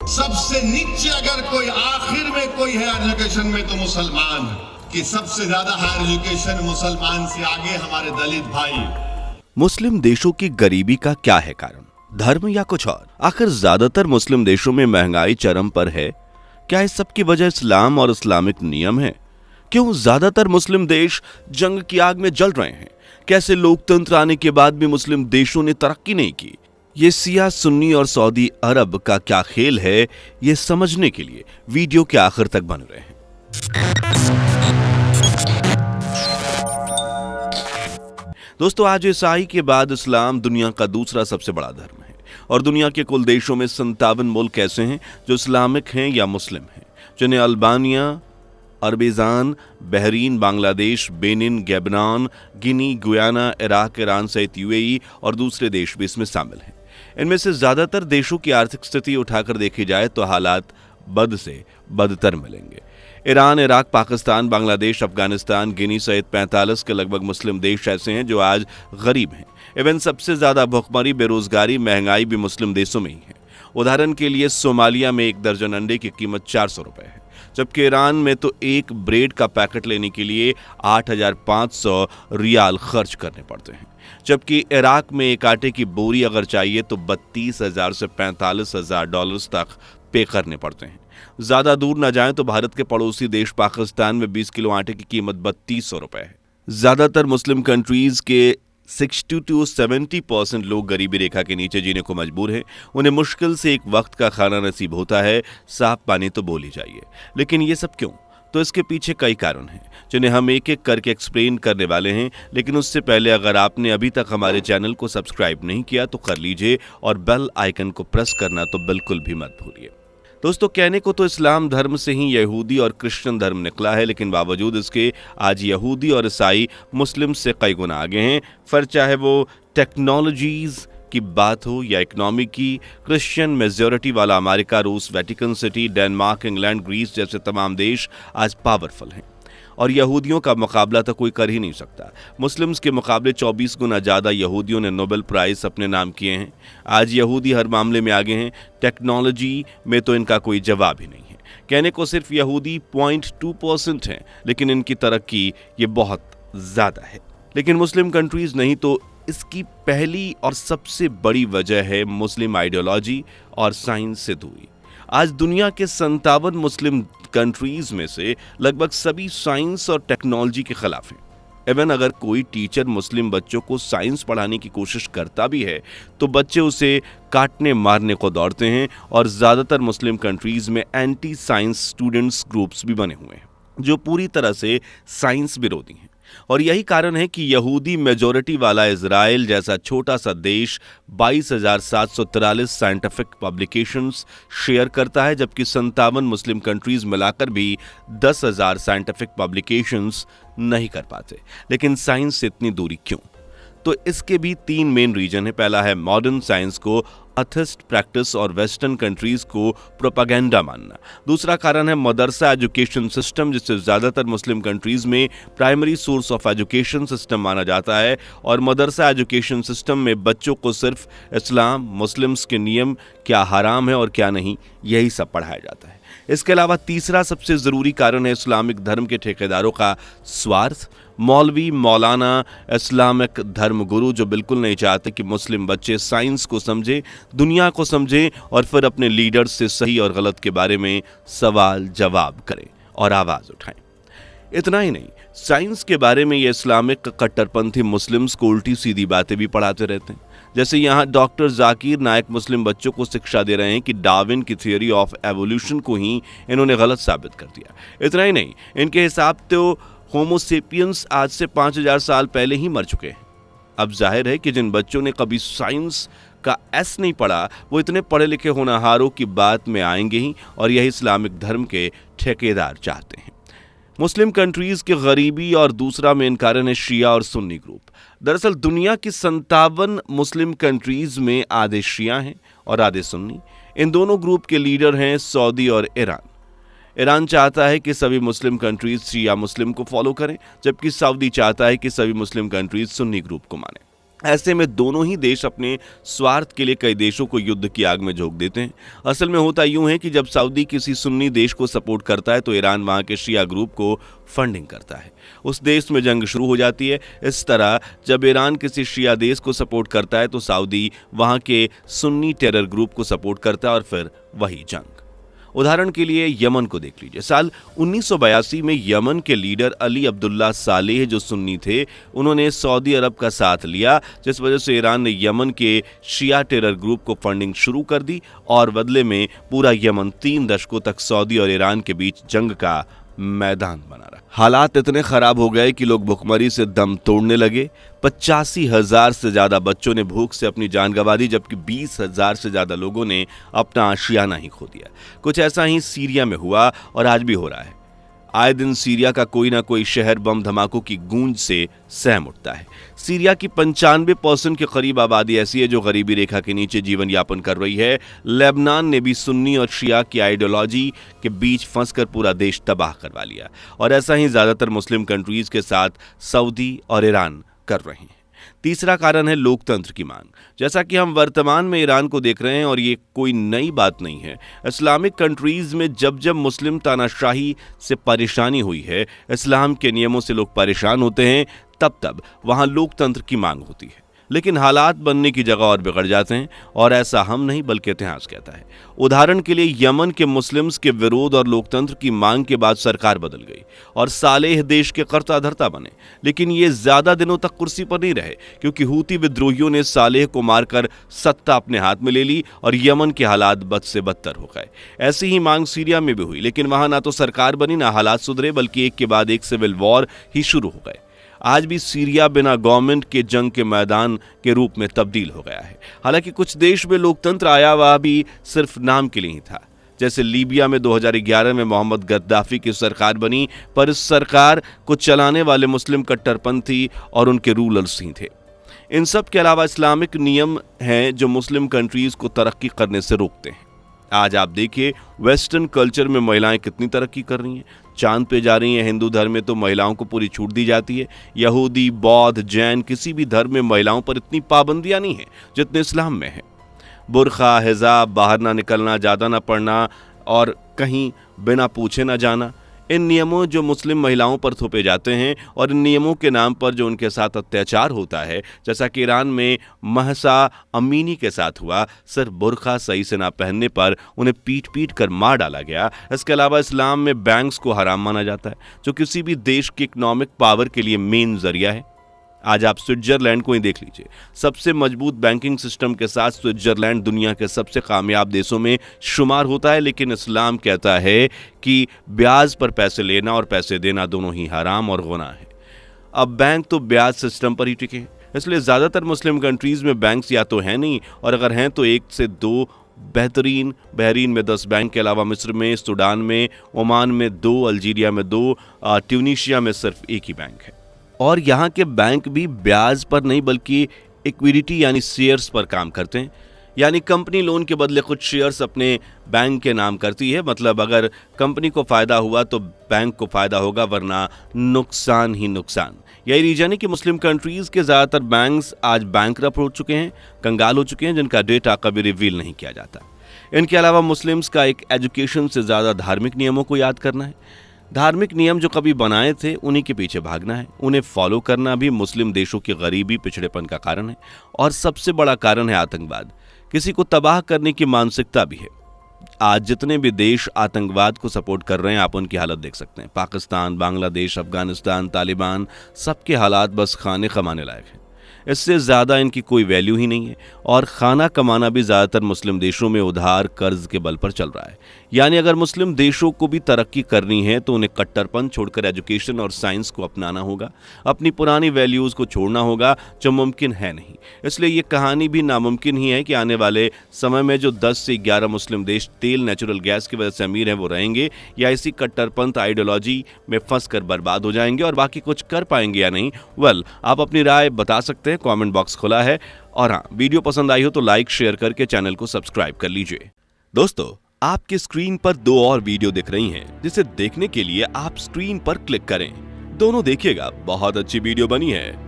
सबसे नीचे अगर कोई आखिर में कोई है एजुकेशन में तो मुसलमान है, कि सबसे ज्यादा हायर एजुकेशन मुसलमान से आगे हमारे दलित भाई। मुस्लिम देशों की गरीबी का क्या है कारण? धर्म या कुछ और? आखिर ज्यादातर मुस्लिम देशों में महंगाई चरम पर है। क्या इस सब की वजह इस्लाम और इस्लामिक नियम है? क्यों ज्यादातर मुस्लिम देश जंग की आग में जल रहे हैं? कैसे लोकतंत्र आने के बाद भी मुस्लिम देशों ने तरक्की नहीं की? ये सिया, सुन्नी और सऊदी अरब का क्या खेल है, ये समझने के लिए वीडियो के आखिर तक बने रहे हैं। दोस्तों, आज ईसाई के बाद इस्लाम दुनिया का दूसरा सबसे बड़ा धर्म है और दुनिया के कुल देशों में 57 मुल्क ऐसे हैं जो इस्लामिक हैं या मुस्लिम हैं, जिन्हें अल्बानिया, अरबेजान, बहरीन, बांग्लादेश, बेनिन, गैबनान, गिनी, गुयाना, इराक, ईरान सहित यूएई और दूसरे देश भी इसमें शामिल हैं। इनमें से ज्यादातर देशों की आर्थिक स्थिति उठाकर देखी जाए तो हालात बद से बदतर मिलेंगे। ईरान, इराक, पाकिस्तान, बांग्लादेश, अफगानिस्तान, गिनी सहित 45 के लगभग मुस्लिम देश ऐसे हैं जो आज गरीब हैं। इवन सबसे ज्यादा भुखमरी, बेरोजगारी, महंगाई भी मुस्लिम देशों में ही है। उदाहरण के लिए सोमालिया में 1 दर्जन अंडे की कीमत 400 रुपए है, जबकि ईरान में तो एक ब्रेड का पैकेट लेने के लिए 8,500 रियाल खर्च करने पड़ते हैं, जबकि इराक में एक आटे की बोरी अगर चाहिए तो 32,000 से 45,000 डॉलर्स तक पे करने पड़ते हैं। ज्यादा दूर न जाएं तो भारत के पड़ोसी देश पाकिस्तान में 20 किलो आटे की कीमत 3200 रुपए है। ज्यादातर मुस्लिम कंट्रीज के 60 to 70% लोग गरीबी रेखा के नीचे जीने को मजबूर हैं। उन्हें मुश्किल से एक वक्त का खाना नसीब होता है, साफ पानी तो बोल ही जाइए। लेकिन ये सब क्यों? तो इसके पीछे कई कारण हैं जिन्हें हम एक एक करके एक्सप्लेन करने वाले हैं। लेकिन उससे पहले अगर आपने अभी तक हमारे चैनल को सब्सक्राइब नहीं किया तो कर लीजिए और बेल आइकन को प्रेस करना तो बिल्कुल भी मत भूलिए। दोस्तों, कहने को तो इस्लाम धर्म से ही यहूदी और क्रिश्चियन धर्म निकला है, लेकिन बावजूद इसके आज यहूदी और ईसाई मुस्लिम से कई गुना आगे हैं। फिर चाहे वो टेक्नोलॉजीज की बात हो या इकोनॉमी की, क्रिश्चियन मेजॉरिटी वाला अमेरिका, रूस, Vatican City, Denmark, England, Greece जैसे तमाम देश आज पावरफुल हैं और यहूदियों का मुकाबला तो कोई कर ही नहीं सकता। मुस्लिम्स के मुकाबले 24 गुना ज़्यादा यहूदियों ने नोबेल प्राइज़ अपने नाम किए हैं। आज यहूदी हर मामले में आगे हैं, टेक्नोलॉजी में तो इनका कोई जवाब ही नहीं है। कहने को सिर्फ यहूदी 0.2% हैं, लेकिन इनकी तरक्की ये बहुत ज़्यादा है। लेकिन मुस्लिम कंट्रीज़ नहीं, तो इसकी पहली और सबसे बड़ी वजह है मुस्लिम आइडियोलॉजी और साइंस से दूरी। आज दुनिया के 57 मुस्लिम कंट्रीज में से लगभग सभी साइंस और टेक्नोलॉजी के खिलाफ हैं। इवन अगर कोई टीचर मुस्लिम बच्चों को साइंस पढ़ाने की कोशिश करता भी है तो बच्चे उसे काटने मारने को दौड़ते हैं और ज्यादातर मुस्लिम कंट्रीज में एंटी साइंस स्टूडेंट्स ग्रुप्स भी बने हुए हैं जो पूरी तरह से साइंस विरोधी हैं। और यही कारण है कि यहूदी मेजॉरिटी वाला इजराइल जैसा छोटा सा देश 22,743 साइंटिफिक पब्लिकेशंस शेयर करता है, जबकि 57 मुस्लिम कंट्रीज मिलाकर भी 10,000 साइंटिफिक पब्लिकेशंस नहीं कर पाते। लेकिन साइंस से इतनी दूरी क्यों? तो इसके भी 3 मेन रीजन है। पहला है मॉडर्न साइंस को अथिस्ट प्रैक्टिस और वेस्टर्न कंट्रीज को प्रोपागेंडा मानना। दूसरा कारण है मदरसा एजुकेशन सिस्टम, जिसे ज्यादातर मुस्लिम कंट्रीज में primary source of education system माना जाता है और मदरसा एजुकेशन सिस्टम में बच्चों को सिर्फ इस्लाम, मुस्लिम्स के नियम, क्या हराम है और क्या नहीं, यही सब पढ़ाया जाता है। इसके अलावा तीसरा सबसे जरूरी कारण है इस्लामिक धर्म के ठेकेदारों का स्वार्थ। मौलवी, मौलाना, इस्लामिक धर्म गुरु जो बिल्कुल नहीं चाहते कि मुस्लिम बच्चे साइंस को समझें, दुनिया को समझें और फिर अपने लीडर्स से सही और गलत के बारे में सवाल जवाब करें और आवाज उठाएं। इतना ही नहीं, साइंस के बारे में ये इस्लामिक कट्टरपंथी मुस्लिम्स को उल्टी सीधी बातें भी पढ़ाते रहते हैं। जैसे यहाँ डॉक्टर जाकिर नायक मुस्लिम बच्चों को शिक्षा दे रहे हैं कि डार्विन की थ्योरी ऑफ एवोल्यूशन को ही इन्होंने गलत साबित कर दिया। इतना ही नहीं, इनके हिसाब तो होमोसेपियंस आज से 5,000 साल पहले ही मर चुके हैं। अब जाहिर है कि जिन बच्चों ने कभी साइंस का एस नहीं पढ़ा वो इतने पढ़े लिखे होनहारों की बात में आएंगे ही, और यही इस्लामिक धर्म के ठेकेदार चाहते हैं। मुस्लिम कंट्रीज की गरीबी और दूसरा मेन कारण है शिया और सुन्नी ग्रुप। दरअसल दुनिया की 57 मुस्लिम कंट्रीज में आधे शिया हैं और आधे सुन्नी। इन दोनों ग्रुप के लीडर हैं सऊदी और ईरान। ईरान चाहता है कि सभी मुस्लिम कंट्रीज शिया मुस्लिम को फॉलो करें, जबकि सऊदी चाहता है कि सभी मुस्लिम कंट्रीज सुन्नी ग्रुप को माने। ऐसे में दोनों ही देश अपने स्वार्थ के लिए कई देशों को युद्ध की आग में झोंक देते हैं। असल में होता यूं है कि जब सऊदी किसी सुन्नी देश को सपोर्ट करता है तो ईरान वहां के शिया ग्रुप को फंडिंग करता है, उस देश में जंग शुरू हो जाती है। इस तरह जब ईरान किसी शिया देश को सपोर्ट करता है तो सऊदी वहां के सुन्नी टेरर ग्रुप को सपोर्ट करता है और फिर वही जंग। उदाहरण के लिए यमन को देख लीजिए। साल 1982 में यमन के लीडर अली अब्दुल्ला सालेह जो सुन्नी थे, उन्होंने सऊदी अरब का साथ लिया, जिस वजह से ईरान ने यमन के शिया टेरर ग्रुप को फंडिंग शुरू कर दी और बदले में पूरा यमन 3 दशकों तक सऊदी और ईरान के बीच जंग का मैदान बना रहा। हालात इतने खराब हो गए कि लोग भुखमरी से दम तोड़ने लगे। 85,000 से ज्यादा बच्चों ने भूख से अपनी जान गंवा दी, जबकि 20,000 से ज्यादा लोगों ने अपना आशियाना ही खो दिया। कुछ ऐसा ही सीरिया में हुआ और आज भी हो रहा है। आए दिन सीरिया का कोई ना कोई शहर बम धमाकों की गूंज से सहम उठता है। सीरिया की 95% के करीब आबादी ऐसी है जो गरीबी रेखा के नीचे जीवन यापन कर रही है। लेबनान ने भी सुन्नी और शिया की आइडियोलॉजी के बीच फंसकर पूरा देश तबाह करवा लिया और ऐसा ही ज्यादातर मुस्लिम कंट्रीज के साथ सऊदी और ईरान कर रहे हैं। तीसरा कारण है लोकतंत्र की मांग। जैसा कि हम वर्तमान में ईरान को देख रहे हैं और ये कोई नई बात नहीं है। इस्लामिक कंट्रीज में जब जब मुस्लिम तानाशाही से परेशानी हुई है, इस्लाम के नियमों से लोग परेशान होते हैं, तब तब वहां लोकतंत्र की मांग होती है। लेकिन हालात बनने की जगह और बिगड़ जाते हैं और ऐसा हम नहीं बल्कि इतिहास कहता है। उदाहरण के लिए यमन के मुस्लिम्स के विरोध और लोकतंत्र की मांग के बाद सरकार बदल गई और सालेह देश के कर्ता धर्ता बने, लेकिन ये ज्यादा दिनों तक कुर्सी पर नहीं रहे क्योंकि हूती विद्रोहियों ने सालेह को मारकर सत्ता अपने हाथ में ले ली और यमन के हालात बद से बदतर हो गए। ऐसी ही मांग सीरिया में भी हुई, लेकिन वहां ना तो सरकार बनी ना हालात सुधरे, बल्कि एक के बाद एक सिविल वॉर ही शुरू हो गए। आज भी सीरिया बिना गवर्नमेंट के जंग के मैदान के रूप में तब्दील हो गया है। हालांकि कुछ देश में लोकतंत्र आया, वह भी सिर्फ नाम के लिए ही था। जैसे लीबिया में 2011 में मोहम्मद गद्दाफी की सरकार बनी, पर इस सरकार को चलाने वाले मुस्लिम कट्टरपंथी और उनके रूलर्स ही थे। इन सब के अलावा इस्लामिक नियम हैं जो मुस्लिम कंट्रीज को तरक्की करने से रोकते हैं। आज आप देखिए वेस्टर्न कल्चर में महिलाएं कितनी तरक्की कर रही हैं, चांद पे जा रही हैं। हिंदू धर्म में तो महिलाओं को पूरी छूट दी जाती है। यहूदी, बौद्ध, जैन किसी भी धर्म में महिलाओं पर इतनी पाबंदियां नहीं हैं जितने इस्लाम में है। बुर्खा, हिजाब, बाहर ना निकलना, ज़्यादा ना पढ़ना और कहीं बिना पूछे ना जाना, इन नियमों जो मुस्लिम महिलाओं पर थोपे जाते हैं और इन नियमों के नाम पर जो उनके साथ अत्याचार होता है, जैसा कि ईरान में महसा अमीनी के साथ हुआ, सिर्फ बुर्खा सही से ना पहनने पर उन्हें पीट पीट कर मार डाला गया। इसके अलावा इस्लाम में बैंक्स को हराम माना जाता है जो किसी भी देश की इकोनॉमिक पावर के लिए मेन जरिया है। आज आप स्विट्जरलैंड को ही देख लीजिए। सबसे मजबूत बैंकिंग सिस्टम के साथ स्विट्जरलैंड दुनिया के सबसे कामयाब देशों में शुमार होता है, लेकिन इस्लाम कहता है कि ब्याज पर पैसे लेना और पैसे देना दोनों ही हराम और गुनाह है। अब बैंक तो ब्याज सिस्टम पर ही टिके हैं, इसलिए ज़्यादातर मुस्लिम कंट्रीज़ में बैंक्स या तो हैं नहीं, और अगर हैं तो 1 से 2 बेहतरीन। बहरीन में 10 बैंक के अलावा मिस्र में, सूडान में, ओमान में 2, अल्जीरिया में 2, ट्यूनीशिया में सिर्फ 1 ही बैंक है। और यहाँ के बैंक भी ब्याज पर नहीं बल्कि इक्विटी यानी शेयर्स पर काम करते हैं। यानी कंपनी लोन के बदले कुछ शेयर्स अपने बैंक के नाम करती है। मतलब अगर कंपनी को फ़ायदा हुआ तो बैंक को फ़ायदा होगा, वरना नुकसान ही नुकसान। यही रीजन है कि मुस्लिम कंट्रीज़ के ज़्यादातर बैंक्स आज बैंकरप्ट हो चुके हैं, कंगाल हो चुके हैं, जिनका डेटा कभी रिवील नहीं किया जाता। इनके अलावा मुस्लिम्स का एक एजुकेशन से ज़्यादा धार्मिक नियमों को याद करना है। धार्मिक नियम जो कभी बनाए थे उन्हीं के पीछे भागना है। उन्हें फॉलो करना भी मुस्लिम देशों की गरीबी, पिछड़ेपन का कारण है। और सबसे बड़ा कारण है आतंकवाद। किसी को तबाह करने की मानसिकता भी है। आज जितने भी देश आतंकवाद को सपोर्ट कर रहे हैं, आप उनकी हालत देख सकते हैं। पाकिस्तान, बांग्लादेश, अफगानिस्तान, तालिबान, सबके हालात बस खाने कमाने लायक हैं। इससे ज़्यादा इनकी कोई वैल्यू ही नहीं है। और खाना कमाना भी ज़्यादातर मुस्लिम देशों में उधार कर्ज के बल पर चल रहा है। यानी अगर मुस्लिम देशों को भी तरक्की करनी है तो उन्हें कट्टरपन छोड़कर एजुकेशन और साइंस को अपनाना होगा, अपनी पुरानी वैल्यूज़ को छोड़ना होगा, जो मुमकिन है नहीं। इसलिए ये कहानी भी नामुमकिन ही है कि आने वाले समय में जो 10 से 11 मुस्लिम देश तेल, नेचुरल गैस की वजह से अमीर हैं वो रहेंगे, या इसी कट्टरपंथ आइडियोलॉजी में फंस कर बर्बाद हो जाएंगे और बाकी कुछ कर पाएंगे या नहीं। वेल, आप अपनी राय बता सकते हैं, कमेंट बॉक्स खुला है। और हाँ, वीडियो पसंद आई हो तो लाइक शेयर करके चैनल को सब्सक्राइब कर लीजिए। दोस्तों, आपकी स्क्रीन पर 2 और वीडियो दिख रही हैं, जिसे देखने के लिए आप स्क्रीन पर क्लिक करें। दोनों देखिएगा, बहुत अच्छी वीडियो बनी है।